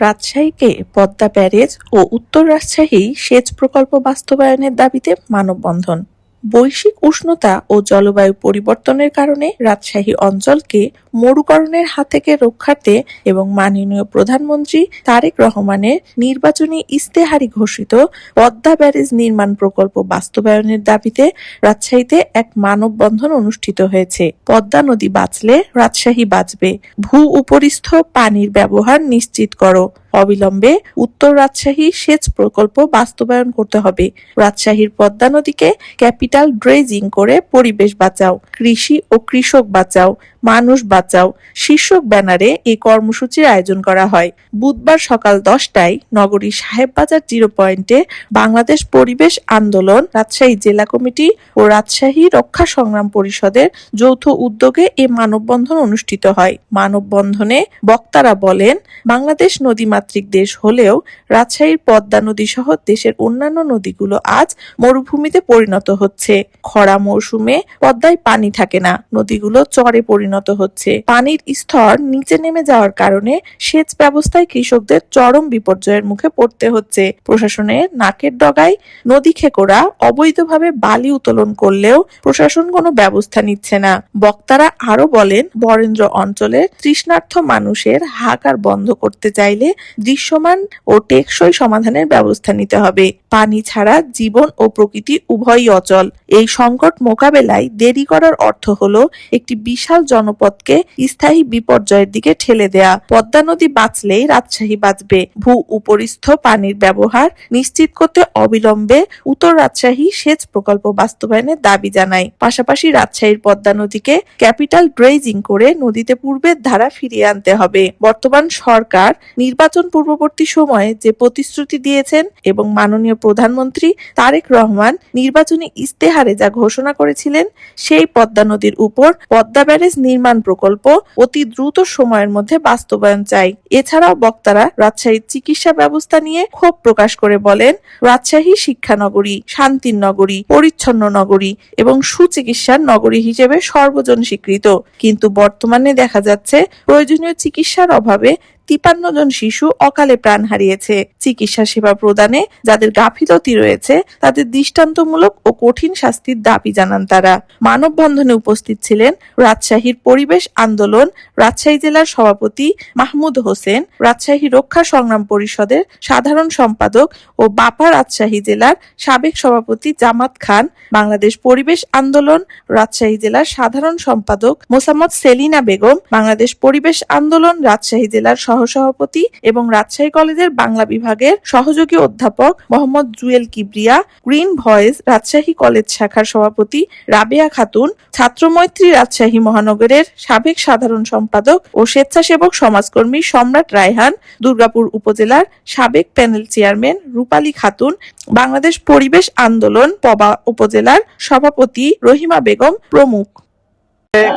রাজশাহীকে Padma barrage ও উত্তর রাজশাহী সেচ প্রকল্প বাস্তবায়নের দাবিতে মানববন্ধন। বৈশ্বিক উষ্ণতা ও জলবায়ু পরিবর্তনের কারণে রাজশাহী অঞ্চলকে মরুকরণের হাত থেকে রক্ষার্থে এবং মাননীয় প্রধানমন্ত্রী তারেক রহমানের নির্বাচনী ইশতেহারে ঘোষিত পদ্মা ব্যারেজ নির্মাণ প্রকল্প বাস্তবায়নের দাবিতে রাজশাহীতে এক মানববন্ধন অনুষ্ঠিত হয়েছে। পদ্মা নদী বাঁচলে রাজশাহী বাঁচবে, ভূ-উপরিস্থ পানির ব্যবহার নিশ্চিত করো, অবিলম্বে উত্তর রাজশাহী সেচ প্রকল্প বাস্তবায়ন করতে হবে, রাজশাহীর পদ্মা নদীকে ক্যাপিটাল ড্রেজিং করে পরিবেশ বাঁচাও, কৃষি ও কৃষক বাঁচাও, মানুষ বাঁচাও শীর্ষক ব্যানারে এই কর্মসূচির আয়োজন করা হয়। বুধবার সকাল 10টায় নগরীর সাহেববাজার জিরো পয়েন্টে বাংলাদেশ পরিবেশ আন্দোলন, রাজশাহী জেলা কমিটি ও রাজশাহী রক্ষা সংগ্রাম পরিষদের যৌথ উদ্যোগে এই মানববন্ধন অনুষ্ঠিত হয়। মানববন্ধনে বক্তারা বলেন, বাংলাদেশ নদীমাতৃক দেশ হলেও রাজশাহীর পদ্মা নদী সহ দেশের অন্যান্য নদীগুলো আজ মরুভূমিতে পরিণত হচ্ছে। খরা মৌসুমে পদ্মায় পানি থাকে না, নদীগুলো চরে পরিণত হচ্ছে। পানির স্তর নিচে নেমে যাওয়ার কারণে সেচ ব্যবস্থায় কৃষকদের চরম বিপর্যয়ের মুখে পড়তে হচ্ছে। প্রশাসনের নাকের ডগায় নদী খেকোরা অবৈধভাবে বালি উত্তোলন করলেও প্রশাসন কোনো ব্যবস্থা নিচ্ছে না। বক্তারা আরো বলেন, বরেন্দ্র অঞ্চলের তৃষ্ণার্ত মানুষের হাহাকার বন্ধ করতে চাইলে দৃশ্যমান ও টেকসই সমাধানের ব্যবস্থা নিতে হবে। পানি ছাড়া জীবন ও প্রকৃতি উভয়ই অচল। এই সংকট মোকাবেলায় দেরি করার অর্থ হলো একটি বিশাল জনপদকে স্থায়ী বিপর্যয়ের দিকে ঠেলে দেয়া। পদ্মা নদী বাঁচলেই রাজশাহী বাঁচবে, ভূ-উপরিস্থ পানির ব্যবহার নিশ্চিত করতে অবিলম্বে উত্তর রাজশাহী সেচ প্রকল্প বাস্তবায়নের দাবি জানায়। পাশাপাশি রাজশাহীর পদ্মা নদীকে ক্যাপিটাল ড্রেজিং করে নদীতে পূর্বের ধারা ফিরিয়ে আনতে হবে। বর্তমান সরকার নির্বাচন পূর্ববর্তী সময়ে যে প্রতিশ্রুতি দিয়েছেন এবং মাননীয় প্রধানমন্ত্রী তারেক রহমান নির্বাচনী ইশতেহারে যা ঘোষণা করেছিলেন, সেই পদ্মা নদীর উপর পদ্মা ব্যারেজ নির্মাণ প্রকল্প অতি দ্রুত সময়ের মধ্যে বাস্তবায়ন চাই। এছাড়াও বক্তারা রাজশাহীর চিকিৎসা ব্যবস্থা নিয়ে ক্ষোভ প্রকাশ করে বলেন, রাজশাহী শিক্ষা নগরী, শান্তির নগরী, পরিচ্ছন্ন নগরী এবং সুচিকিৎসার নগরী হিসেবে সর্বজন স্বীকৃত, কিন্তু বর্তমানে দেখা যাচ্ছে প্রয়োজনীয় চিকিৎসার অভাবে 53 জন শিশু অকালে প্রাণ হারিয়েছে। চিকিৎসা সেবা প্রদানে যাদের গাফিলতি রয়েছে তাদের দৃষ্টান্তমূলক ও কঠিন শাস্তির দাবি জানান তারা। মানববন্ধনে উপস্থিত ছিলেন রাজশাহীর পরিবেশ আন্দোলন রাজশাহী জেলার সভাপতি মাহমুদ হোসেন, রাজশাহী রক্ষা সংগ্রাম পরিষদের সাধারণ সম্পাদক ও বাপা রাজশাহী জেলার সাবেক সভাপতি জামাত খান, বাংলাদেশ পরিবেশ আন্দোলন রাজশাহী জেলার সাধারণ সম্পাদক মোসাম্মদ সেলিনা বেগম, বাংলাদেশ পরিবেশ আন্দোলন রাজশাহী জেলার সহসভাপতি এবং রাজশাহী কলেজের বাংলা বিভাগের সহযোগী অধ্যাপক Mohammad Jewel Kibria, green voice Rajshahi college শাখার সভাপতি রাবেয়া খাতুন, ছাত্রমৈত্রী রাজশাহী মহানগরের সাবেক সাধারণ সম্পাদক ও স্বেচ্ছাসেবক সমাজকর্মী সম্রাট রায়হান, দুর্গাপুর উপজেলার সাবেক প্যানেল চেয়ারম্যান রূপালী খাতুন, বাংলাদেশ পরিবেশ আন্দোলন পবা উপজেলার সভাপতি রহিমা বেগম প্রমুখ।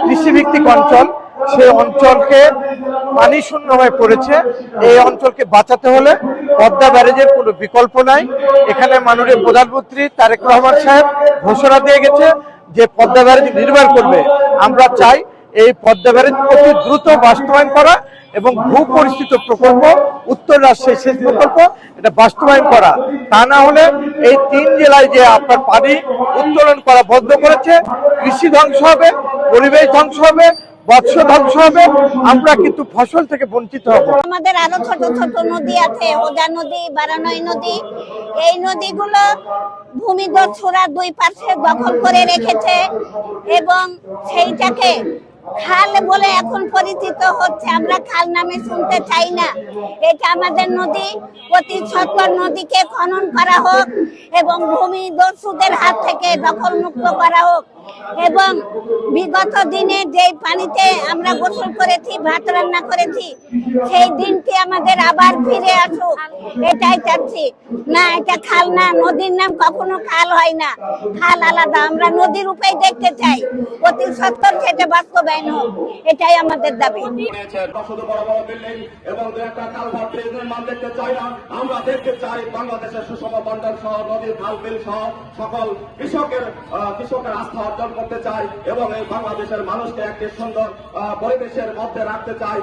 কৃষিভিত্তিক অঞ্চল, সেই অঞ্চলকে পানি শূন্য হয়ে পড়েছে। এই অঞ্চলকে বাঁচাতে হলে পদ্মা ব্যারেজের কোনো বিকল্প নাই। এখানে মাননীয় প্রধানমন্ত্রী তারেক রহমান সাহেব ঘোষণা দিয়ে গেছে যে পদ্মা ব্যারেজ নির্মাণ করবে। আমরা চাই এই পদ্মা ব্যারেজ অতি দ্রুত বাস্তবায়ন করা এবং ভূ-পরিস্থিত প্রকল্প উত্তর রাজশাহী সেচ প্রকল্প এটা বাস্তবায়ন করা। তা না হলে এই 3 জেলায় যে আপনার পানি উত্তোলন করা বন্ধ করেছে, কৃষি ধ্বংস হবে, পরিবেশ ধ্বংস হবে, মৎস্য ধ্বংস হবে, আমরা কিন্তু ফসল থেকে বঞ্চিত হব। আমাদের আরো ছোট ছোট নদী আছে, হোজা নদী, বারানই নদী। এই নদীগুলো ভূমিদস্যুরা 2 পাশে দখল করে রেখেছে এবং সেইটাকে খাল বলে এখন পরিচিত হচ্ছে। আমরা খাল নামে শুনতে চাই না। এটা আমাদের নদী, অতি সত্তর নদীকে খনন করা হোক এবং ভূমিদস্যুদের হাত থেকে দখল মুক্ত করা হোক এবং বিগত দিনে যে পানিতে আমরা গোসল করেছি, ভাত রান্না করেছি, সেই দিনটি আমাদের আবার ফিরে আসুক, এটাই চাচ্ছি। না, এটা খাল না, নদীর নাম কখনো খাল হয় না, খাল আলাদা। আমরা নদী রূপেই দেখতে চাই, অতি সত্তর সেটা বাস্তবায়ন হোক, এটাই আমাদের দাবি। আমরা দেখতে চাই বাংলাদেশের সুষম বন্টন সহ নদীর খাল বিল সহ সকল কৃষকের আস্থা অর্জন করতে চাই এবং এই বাংলাদেশের মানুষকে একটি সুন্দর পরিবেশের মধ্যে রাখতে চাই।